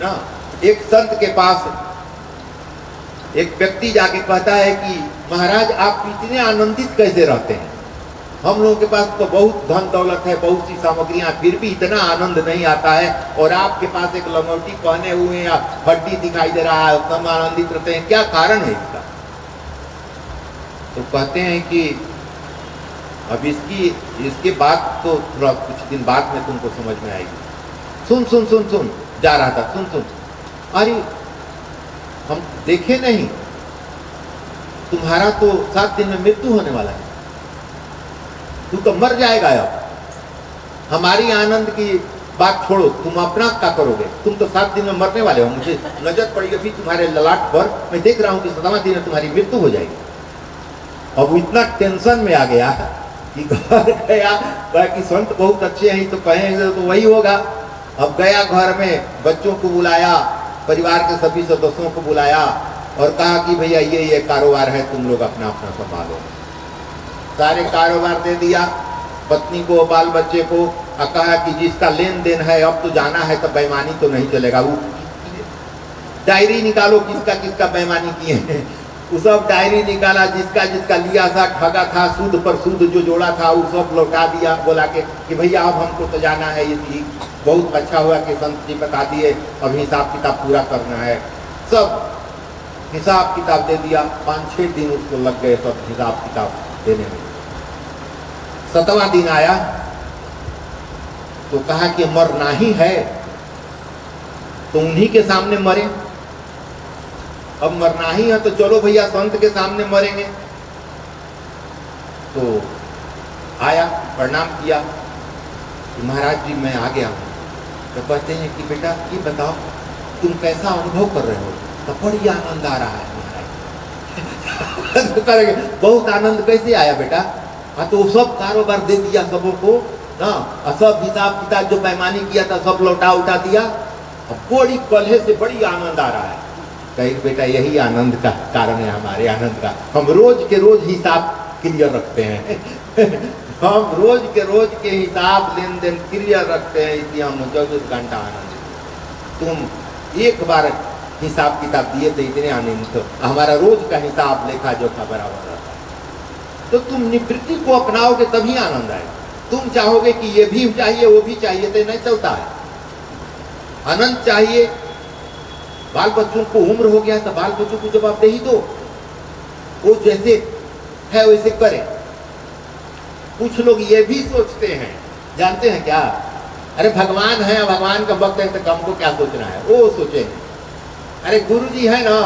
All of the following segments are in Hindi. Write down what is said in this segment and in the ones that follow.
ना। एक संत के पास एक व्यक्ति जाके कहता है कि महाराज आप इतने आनंदित कैसे रहते हैं, हम लोगों के पास तो बहुत धन दौलत है, बहुत सी सामग्रियां, फिर भी इतना आनंद नहीं आता है, और आपके पास एक लंगोटी पहने हुए या हड्डी दिखाई दे रहा है, उतना आनंदित रहते हैं, क्या कारण है इसका? तो कहते हैं कि अब इसके बाद तो थोड़ा कुछ दिन बाद में तुमको समझ में आएगी। सुन सुन सुन सुन जा रहा था, सुन सुन, अरे हम देखे नहीं, तुम्हारा तो 7 दिन में मृत्यु होने वाला है, तू तो मर जाएगा। अब हमारी आनंद की बात छोड़ो, तुम अपना क्या करोगे? तुम तो 7 दिन में मरने वाले हो, मुझे नजर पड़ी अभी तुम्हारे ललाट पर, मैं देख रहा हूं कि 7वां दिन में तुम्हारी मृत्यु हो जाएगी। अब इतना टेंशन में आ गया कि घर गया, कि संत बहुत अच्छे हैं तो कहेंगे तो वही होगा। अब गया घर में, बच्चों को बुलाया, परिवार के सभी सदस्यों को बुलाया और कहा कि भैया ये कारोबार है, तुम लोग अपना अपना संभालो। सारे कारोबार दे दिया पत्नी को, बाल बच्चे को, और कहा कि जिसका लेन देन है अब तो जाना है, तो बेईमानी तो नहीं चलेगा। वो डायरी निकालो किसका किसका बेईमानी किए हैं, वो सब डायरी निकाला, जिसका जिसका लिया था, ठगा था, सूद पर सूद जो जोड़ा था वो सब लौटा दिया, बोला कि भैया अब हमको तो जाना है। ये बहुत अच्छा हुआ कि संत जी बता दिए, अब हिसाब किताब पूरा करना है। सब हिसाब किताब दे दिया, 5-6 दिन उसको लग गए सब हिसाब किताब देने में। 7वां दिन आया तो कहा कि मरना ही है तो उन्हीं के सामने मरे, अब मरना ही है तो चलो भैया संत के सामने मरेंगे। तो आया, प्रणाम किया कि महाराज जी मैं आ गया हूँ। तो कहते हैं कि बेटा ये बताओ तुम कैसा अनुभव कर रहे हो? तो बड़ी आनंद आ रहा है महाराज। तो करेंगे बहुत आनंद कैसे आया बेटा? हाँ तो सब कारोबार दे दिया सबों को ना, सब हिसाब किताब जो बेईमानी किया था सब लौटा उठा दिया, बड़ी कलह से बड़ी आनंद आ रहा है। कहीं बेटा यही आनंद का कारण है, हमारे आनंद का, हम रोज के रोज हिसाब क्लियर रखते हैं। हम रोज के हिसाब लेन देन क्लियर रखते हैं, इसलिए हम 24 घंटा आनंद। तुम एक बार हिसाब किताब दिए तो इतने आनंदित हो, हमारा रोज का हिसाब लेखा जोखा बराबर रहता है। तो तुम निवृत्ति को अपनाओगे तभी आनंद आएगा। तुम चाहोगे कि ये भी चाहिए वो भी चाहिए तो नहीं चलता है। आनंद चाहिए, बाल बच्चों को उम्र हो गया तो बाल बच्चों को जवाबदेही दो, वो जैसे है वैसे करें। कुछ लोग ये भी सोचते हैं, जानते हैं क्या? अरे भगवान है, भगवान का भक्त है तो हमको क्या सोचना है, वो सोचेंगे। अरे गुरुजी है ना,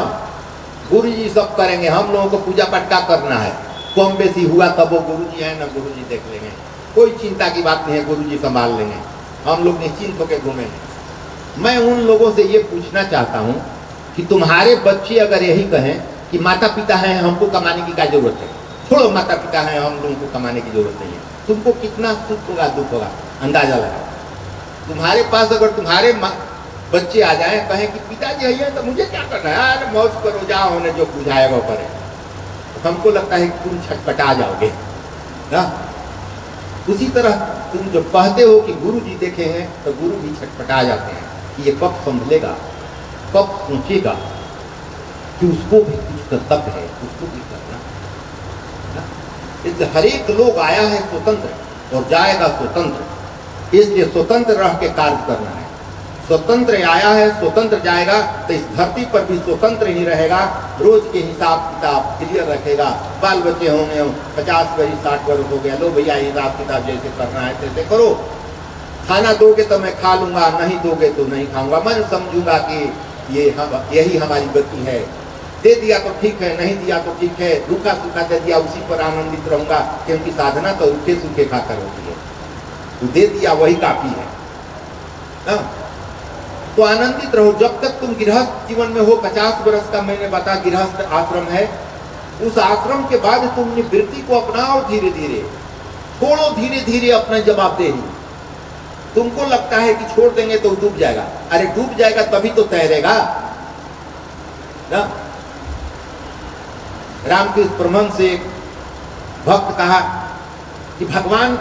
गुरुजी सब करेंगे, हम लोगों को पूजा पाठ का करना है, कम बेसी हुआ तब वो गुरुजी है ना, गुरुजी देख लेंगे, कोई चिंता की बात नहीं है, गुरुजी संभाल लेंगे, हम लोग निश्चिंत होकर घूमेंगे। मैं उन लोगों से ये पूछना चाहता हूँ कि तुम्हारे बच्चे अगर यही कहें कि माता पिता हैं हमको कमाने की क्या जरूरत है, छोड़ो माता पिता हैं हम लोगों को कमाने की जरूरत नहीं है, तुमको कितना सुख होगा दुख होगा अंदाजा लगा। तुम्हारे पास अगर तुम्हारे बच्चे आ जाएं कहें कि पिताजी है तो मुझे क्या करना है, अरे मौज करो, जाओ उन्हें जो बुझाएगा करे, तो हमको लगता है कि तुम छटपटा जाओगे ना। उसी तरह तुम जो कहते हो कि गुरु जी देखे हैं तो गुरु भी छटपटा जाते हैं कि ये कब संभलेगा, कब सोचेगा कि उसको भी कुछ कर्तव्य है, उसको भी करना ना। इसलिए हर एक लोग आया है स्वतंत्र और जाएगा स्वतंत्र, इसलिए स्वतंत्र रह के कार्य करना है। स्वतंत्र आया है स्वतंत्र जाएगा, तो इस धरती पर भी स्वतंत्र ही रहेगा, रोज के हिसाब किताब क्लियर रखेगा। बाल बच्चे होंगे 50 वर्ष 60 वर्ष हो गया, लो भैया हिसाब किताब जैसे करना है तैसे करो, खाना दोगे तो मैं खा लूंगा, नहीं दोगे तो नहीं खाऊंगा, मैं समझूंगा कि यही हमारी गति है, दे दिया तो ठीक है, नहीं दिया तो ठीक है, रूखा सूखा दे दिया उसी पर आनंदित रहूंगा, क्योंकि साधना तो रूखे सूखे खाकर होती है, तो दे दिया वही काफी है ना। तो आनंदित रहो जब तक तुम गृहस्थ जीवन में हो। 50 वर्ष का मैंने बता गृहस्थ आश्रम है, उस आश्रम के बाद तुम निवृत्ति को अपनाओ, धीरे धीरे छोड़ो, धीरे धीरे अपना जवाबदेही। तुमको लगता है कि छोड़ देंगे तो डूब जाएगा, अरे डूब जाएगा तभी तो तैरेगा ना। रामकृष्ण परमहंस से एक भक्त कहा कि भगवान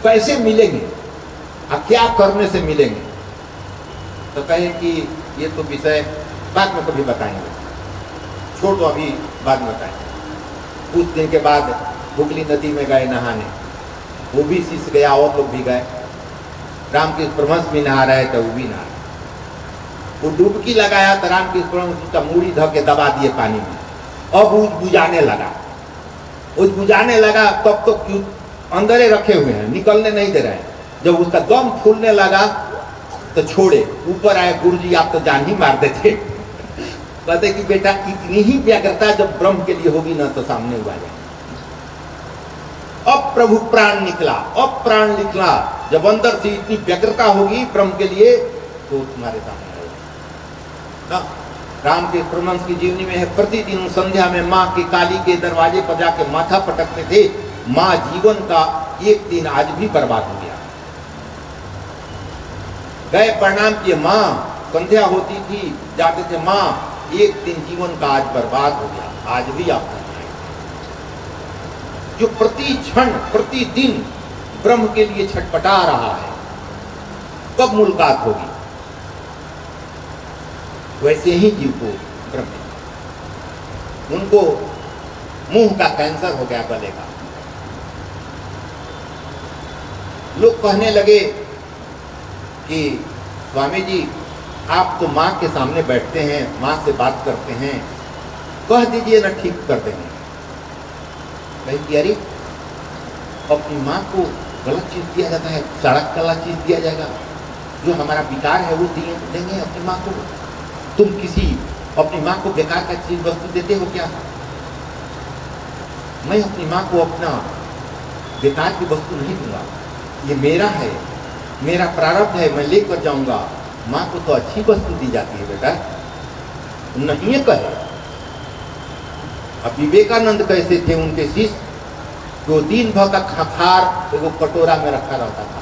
कैसे मिलेंगे और क्या करने से मिलेंगे। तो कहे कि ये तो विषय बाद में कभी बताएंगे, छोड़ दो, अभी बाद में बताएंगे। कुछ दिन के बाद हुगली नदी में गए नहाने, वो भी शिष्य गया और लोग भी गए। रामकृष्ण परमहंस भी नहा रहे थे, वो भी नहा रहे। वो डुबकी लगाया तो रामकृष्ण परमहंस उसका मूड़ी धो के दबा दिए पानी में। अब वो बुझाने लगा, वो बुझाने लगा, तब तो क्यों अंदर ही रखे हुए हैं, निकलने नहीं दे रहे हैं। जब उसका दम फूलने लगा तो छोड़े, ऊपर आए, गुरुजी आप तो जान ही मार देते। कहते कि बेटा इतनी ही व्याग्रता जब ब्रह्म के लिए होगी ना तो सामने हुआ जाए। अब प्रभु प्राण निकला, अब प्राण निकला, जब अंदर से इतनी व्यग्रता होगी ब्रह्म के लिए तो तुम्हारे सामने आएगा। रामकृष्ण परमहंस की जीवनी में है, प्रतिदिन संध्या में माँ की काली के दरवाजे पर जाके माथा पटकते थे। माँ जीवन का एक दिन आज भी बर्बाद हो गया। गए प्रणाम किए, माँ संध्या होती थी, जाते थे, माँ एक दिन जीवन का आज बर्बाद हो गया, आज भी आप जो प्रति क्षण प्रतिदिन ब्रह्म के लिए छटपटा रहा है, कब मुलाकात होगी? वैसे ही जीव को ब्रह्म, उनको मुंह का कैंसर हो गया गले का। लोग कहने लगे कि स्वामी जी आप तो माँ के सामने बैठते हैं, माँ से बात करते हैं, कह दीजिए ना, ठीक कर देंगे। कहीं अरे अपनी माँ को गलत चीज दिया जाता है, सड़क गलत चीज दिया जाएगा, जो हमारा विकार है वो देंगे अपनी माँ को। तुम किसी अपनी माँ को बेकार का चीज वस्तु देते हो क्या? मैं अपनी माँ को अपना बेकार की वस्तु नहीं दूंगा, ये मेरा है, मेरा प्रारब्ध है, मैं लेकर जाऊंगा। माँ को तो अच्छी वस्तु दी जाती है बेटा, नहीं है कहे। अब विवेकानंद कैसे थे, उनके शिष्य जो दिन भर का खाखार वो कटोरा में रखा रहता था।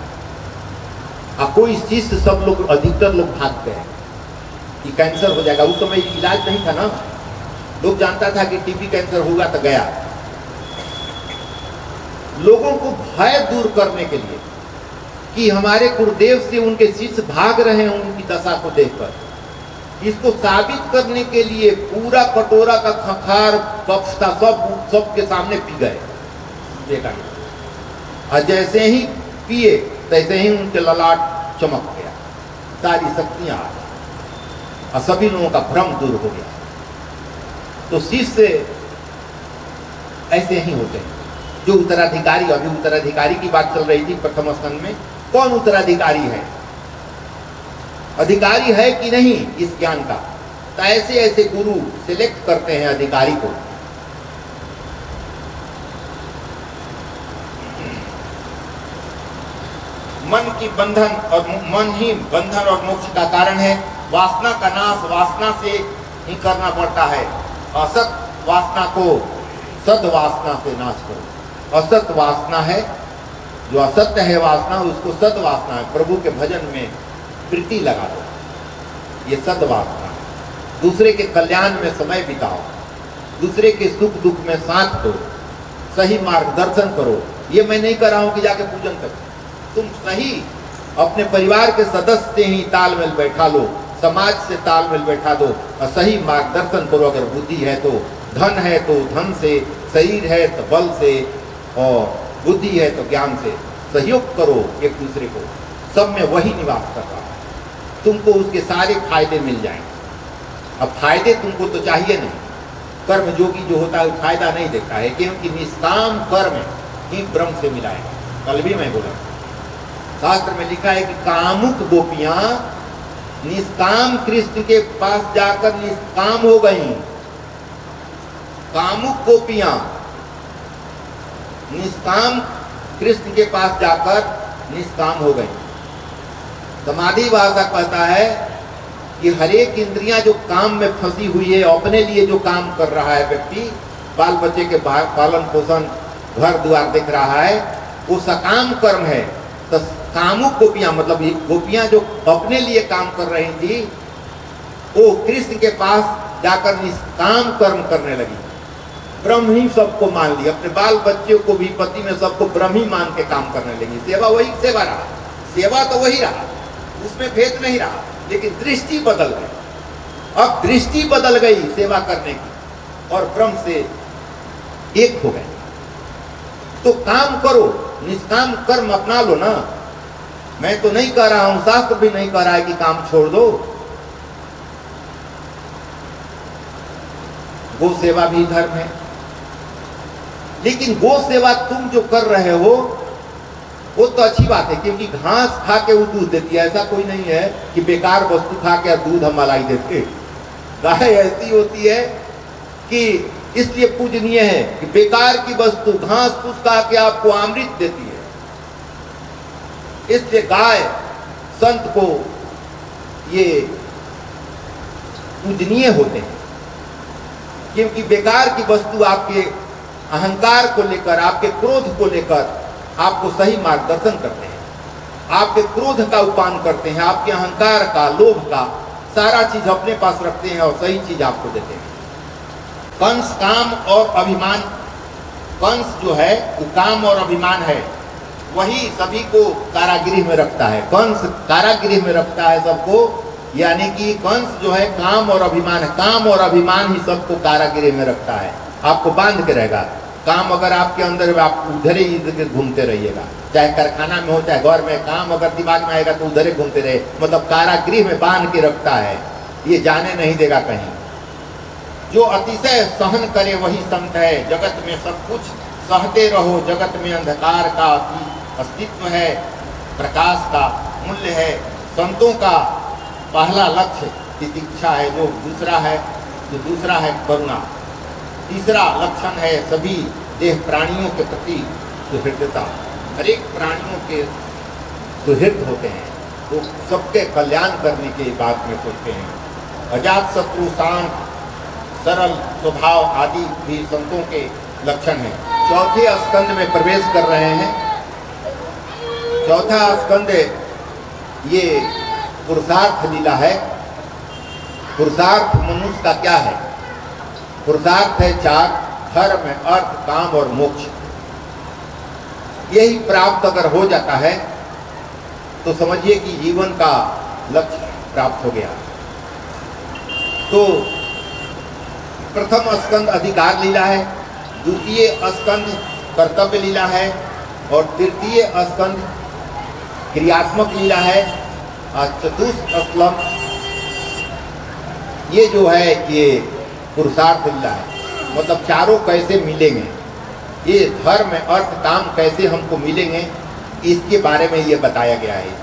अब कोई शिष्य, सब लोग, अधिकतर लोग भाग गए कि कैंसर हो जाएगा। उस समय इलाज नहीं था ना, लोग जानता था कि टीबी कैंसर होगा तो गया। लोगों को भय दूर करने के लिए कि हमारे गुरुदेव से उनके शिष्य भाग रहे हैं उनकी दशा को देखकर, इसको साबित करने के लिए पूरा कटोरा का खखार बक्सा सब के सामने पी गए। देखा, और जैसे ही पिए तैसे ही उनके ललाट चमक गया, सारी शक्तियां आ गई और सभी लोगों का भ्रम दूर हो गया। तो शिष्य ऐसे ही होते हैं। जो उत्तराधिकारी, अभी उत्तराधिकारी की बात चल रही थी प्रथम स्कंद में, कौन उत्तराधिकारी है, अधिकारी है कि नहीं इस ज्ञान का? तो ऐसे ऐसे गुरु सिलेक्ट करते हैं अधिकारी को। मन की बंधन और मन ही बंधन और मोक्ष का कारण है। वासना का नाश वासना से ही करना पड़ता है। असत वासना को सद वासना से नाश करो। असत वासना है, जो असत्य है वासना, उसको सद वासना है, प्रभु के भजन में प्रीति लगा दो, ये सद वासना है। दूसरे के कल्याण में समय बिताओ, दूसरे के सुख दुख में साथ दो, सही मार्गदर्शन करो। ये मैं नहीं कर रहा हूं कि जाके पूजन करो, तुम सही अपने परिवार के सदस्य से ही तालमेल बैठा लो, समाज से तालमेल बैठा दो और सही मार्गदर्शन करो। अगर बुद्धि है तो धन है तो धन से, शरीर है तो बल से, और बुद्धि है तो ज्ञान से सहयोग करो एक दूसरे को। सब में वही निवास कर रहा है, तुमको उसके सारे फायदे मिल जाएंगे। अब फायदे तुमको तो चाहिए नहीं, कर्म योगी जो होता है वो फायदा नहीं देखता है, क्योंकि निष्काम कर्म ही ब्रह्म से मिलाएगा। कल भी मैं बोला, शास्त्र में लिखा है कि कामुक गोपियां निष्काम कृष्ण के पास जाकर निष्काम हो गई। कामुक गोपियां निष्काम कृष्ण के पास जाकर निष्काम हो गई। समाधि भाषा कहता है कि हरेक इंद्रियां जो काम में फंसी हुई है, अपने लिए जो काम कर रहा है व्यक्ति, बाल बच्चे के पालन पोषण, घर द्वार देख रहा है, वो सकाम कर्म है। तो कामुक गोपियां, मतलब गोपियां जो अपने लिए काम कर रही थी, वो कृष्ण के पास जाकर निष्काम कर्म करने लगी। ब्रह्म ही सबको मान लिया, अपने बाल बच्चों को भी, पति में सबको ब्रह्म ही मान के काम करने लगी। सेवा वही सेवा रहा, सेवा तो वही रहा, उसमें भेद नहीं रहा, लेकिन दृष्टि बदल गई। अब दृष्टि बदल गई सेवा करने की, और ब्रह्म से एक हो गए। तो काम करो, निष्काम कर्म अपना लो ना। मैं तो नहीं कह रहा हूं, शास्त्र भी नहीं कह रहा है कि काम छोड़ दो। गो सेवा भी धर्म है, लेकिन गो सेवा तुम जो कर रहे हो वो तो अच्छी बात है, क्योंकि घास खा के वो दूध देती है। ऐसा कोई नहीं है कि बेकार वस्तु खा के दूध हम मलाई देते। गाय ऐसी होती है कि इसलिए पूजनीय है कि बेकार की वस्तु घास फूस खा के आपको अमृत देती है। इसलिए गाय संत को ये पूजनीय होते हैं, क्योंकि बेकार की वस्तु आपके अहंकार को लेकर, आपके क्रोध को लेकर आपको सही मार्गदर्शन करते हैं, आपके क्रोध का उपान करते हैं, आपके अहंकार का, लोभ का सारा चीज अपने पास रखते हैं और सही चीज आपको देते हैं। कंस काम और अभिमान, कंस जो है वो काम और अभिमान है, वही सभी को कारागृह में रखता है। कंस कारागृह में रखता है सबको, यानी कि कंस जो है काम और अभिमान है, काम और अभिमान ही सबको कारागृह में रखता है, आपको बांध के रहेगा। काम अगर आपके अंदर, आप उधर ही घूमते रहिएगा, चाहे कारखाना में हो चाहे घर में, काम अगर दिमाग में आएगा तो उधर ही घूमते रहे, मतलब कारागृह में बांध के रखता है, ये जाने नहीं देगा कहीं। जो अतिशय सहन करे वही संत है, जगत में सब कुछ सहते रहो, जगत में अंधकार का अस्तित्व है, प्रकाश का मूल्य है। संतों का पहला लक्ष्य तितिक्षा है, जो दूसरा है करुणा, तीसरा लक्षण है सभी देह प्राणियों के प्रति सुहृदता। हर एक प्राणियों के सुहृद होते हैं, तो सबके कल्याण करने की बात में सोचते हैं। अजात शत्रु, शांत, सरल स्वभाव आदि भी संतों के लक्षण हैं। चौथे स्कंद में प्रवेश कर रहे हैं। चौथा स्कंद ये पुरुषार्थ लीला है। पुरुषार्थ मनुष्य का क्या है? पुरुषार्थ है 4: धर्म, अर्थ, काम और मोक्ष। यही प्राप्त अगर हो जाता है तो समझिए कि जीवन का लक्ष्य प्राप्त हो गया। तो प्रथम स्कंद अधिकार लीला है, द्वितीय स्कंद कर्तव्य लीला है, और तृतीय स्कंद क्रियात्मक लीला है, और चतुर्थ स्कंद ये जो है ये पुरुषार्थ लीला है। मतलब चारों कैसे मिलेंगे, ये धर्म, अर्थ, काम कैसे हमको मिलेंगे, इसके बारे में ये बताया गया है।